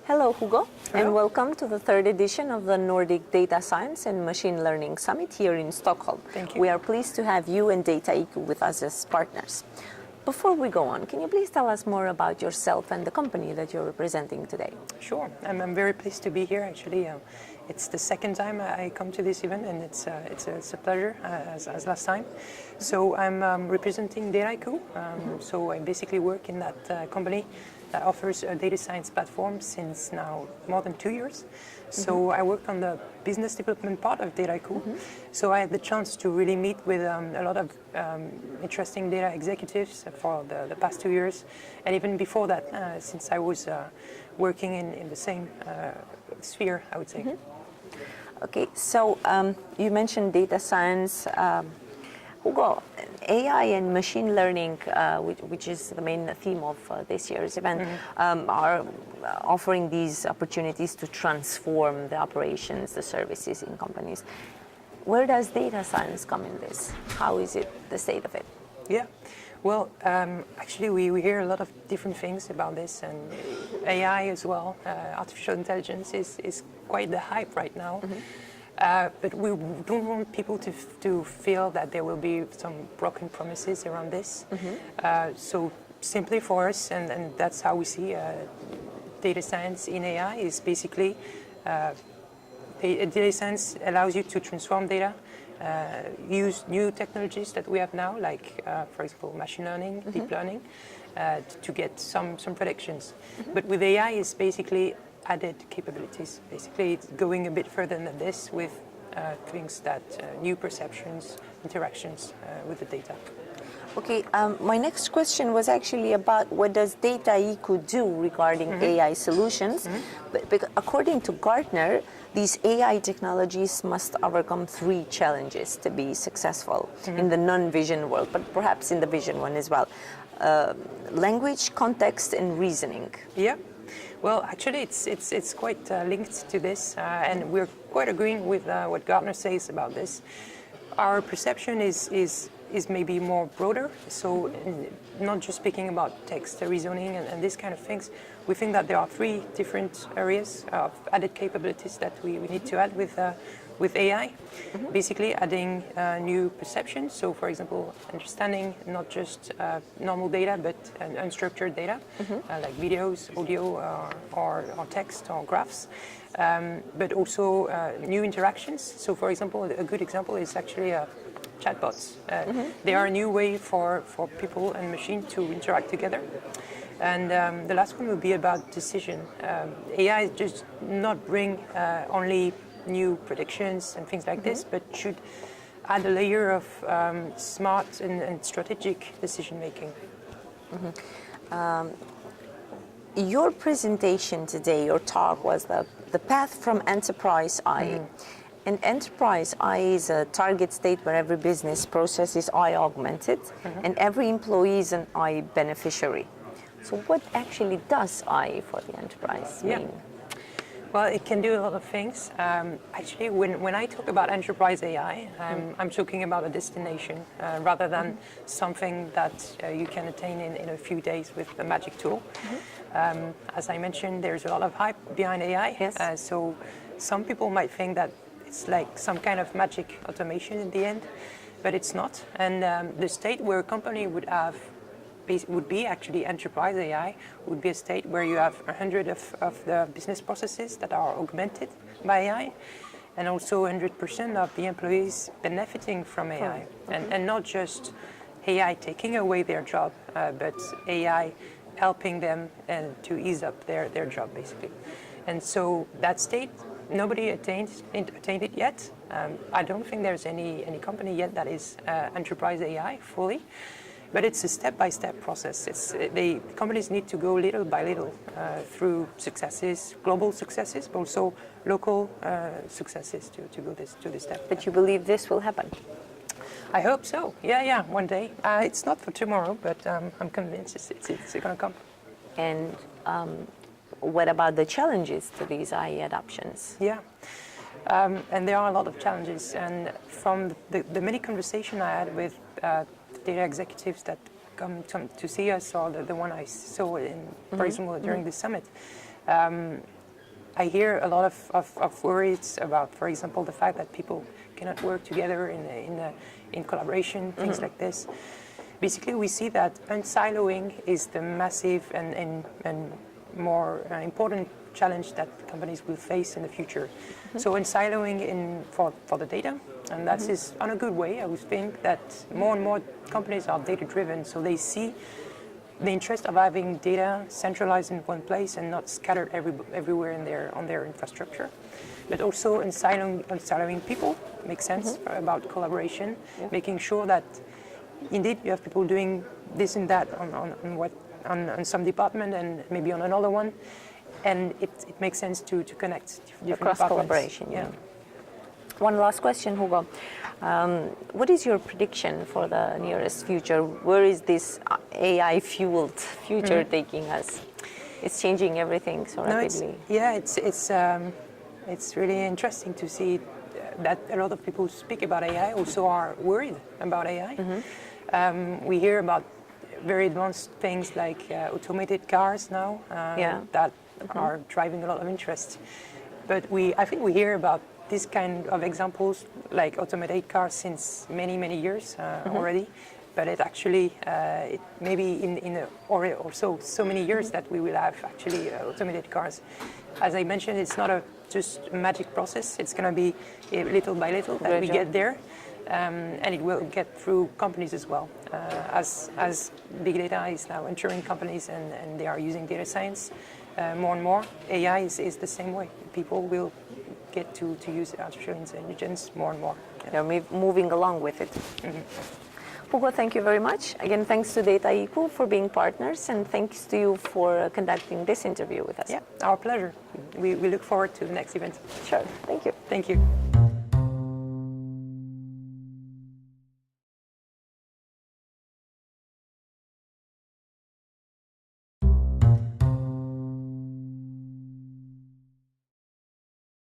Hello, Hugo, Hello. and welcome to the third edition of the Nordic Data Science and Machine Learning Summit here in Stockholm. Thank you. We are pleased to have you and Dataiku with us as partners. Before we go on, can you please tell us more about yourself and the company that you're representing today? Sure, I'm very pleased to be here. Actually, it's the second time I come to this event, and it's a pleasure as last time. So I'm representing Dataiku. So I basically work in that company that offers a data science platform since now more than 2 years. So I worked on the business development part of Dataiku. So I had the chance to really meet with a lot of interesting data executives for the past 2 years, and even before that, since I was working in the same sphere, I would say. Okay, so you mentioned data science. Hugo, AI and machine learning, which is the main theme of this year's event, are offering these opportunities to transform the operations, the services in companies. Where does data science come in this? How is it the state of it? Yeah, well, actually we hear a lot of different things about this, and AI as well. Artificial intelligence is quite the hype right now. But we don't want people to feel that there will be some broken promises around this. So simply for us, and that's how we see data science in AI, is basically data science allows you to transform data, use new technologies that we have now, like, for example, machine learning, deep learning, to get some predictions. But with AI, it's basically added capabilities. Basically, it's going a bit further than this with things that new perceptions, interactions with the data. Okay, my next question was actually about what does Dataiku do regarding AI solutions. But according to Gartner, these AI technologies must overcome 3 challenges to be successful in the non-vision world, but perhaps in the vision one as well. Language, context, and reasoning. Yeah. Well, actually, it's quite linked to this, and we're quite agreeing with what Gartner says about this. Our perception is maybe more broader, so not just speaking about text reasoning and this kind of things. We think that there are 3 different areas of added capabilities that we need to add with AI. Basically adding new perceptions. So, for example, understanding not just normal data, but unstructured data, like videos, audio, or text or graphs. But also new interactions. So, for example, a good example is actually chatbots. They are a new way for people and machine to interact together. And the last one will be about decision. AI just not bring only new predictions and things like this, but should add a layer of smart and strategic decision making. Your presentation today, your talk, was the path from enterprise AI. And enterprise AI is a target state where every business process is AI augmented, and every employee is an AI beneficiary. So what actually does AI for the enterprise mean? Well, it can do a lot of things. Actually, when I talk about enterprise AI, I'm talking about a destination rather than something that you can attain in a few days with a magic tool. As I mentioned, there's a lot of hype behind AI. Yes. So some people might think that it's like some kind of magic automation in the end, but it's not. And the state where a company would be actually enterprise AI, would be a state where you have 100 of the business processes that are augmented by AI, and also 100% of the employees benefiting from AI. And not just AI taking away their job, but AI helping them and to ease up their job, basically. And so that state, nobody attained it yet. I don't think there's any company yet that is enterprise AI fully. But it's a step-by-step process. The companies need to go little by little through successes, global successes, but also local successes to go to this step. But you believe this will happen? I hope so. Yeah, one day. It's not for tomorrow, but I'm convinced it's going to come. And what about the challenges to these AI adoptions? Yeah. And there are a lot of challenges. And from the many conversations I had with data executives that come to see us, or the one I saw, for example, during the summit, I hear a lot of worries about, for example, the fact that people cannot work together in collaboration, things like this. Basically, we see that unsiloing is the massive and more important challenge that companies will face in the future. So unsiloing for the data, and that is on a good way. I would think that more and more companies are data-driven, so they see the interest of having data centralized in one place and not scattered everywhere on their infrastructure. But also unsiloing people makes sense about collaboration, making sure that indeed you have people doing this and that on some department and maybe on another one, and it makes sense to connect different cross collaboration. Yeah. One last question, Hugo. What is your prediction for the nearest future? Where is this AI-fueled future taking us? It's changing everything so rapidly. It's really interesting to see that a lot of people speak about AI also are worried about AI. We hear about very advanced things like automated cars now that are driving a lot of interest. But I think we hear about this kind of examples like automated cars since many years already. But it actually, it maybe in or so many years that we will have actually automated cars. As I mentioned, it's not just a magic process. It's going to be little by little that we get there. And it will get through companies as well. As big data is now entering companies and they are using data science more and more, AI is the same way. People will get to use artificial intelligence more and more. They're moving along with it. Hugo, thank you very much. Again, thanks to Dataiku for being partners, and thanks to you for conducting this interview with us. Yeah, our pleasure. We look forward to the next event. Sure. Thank you. Thank you.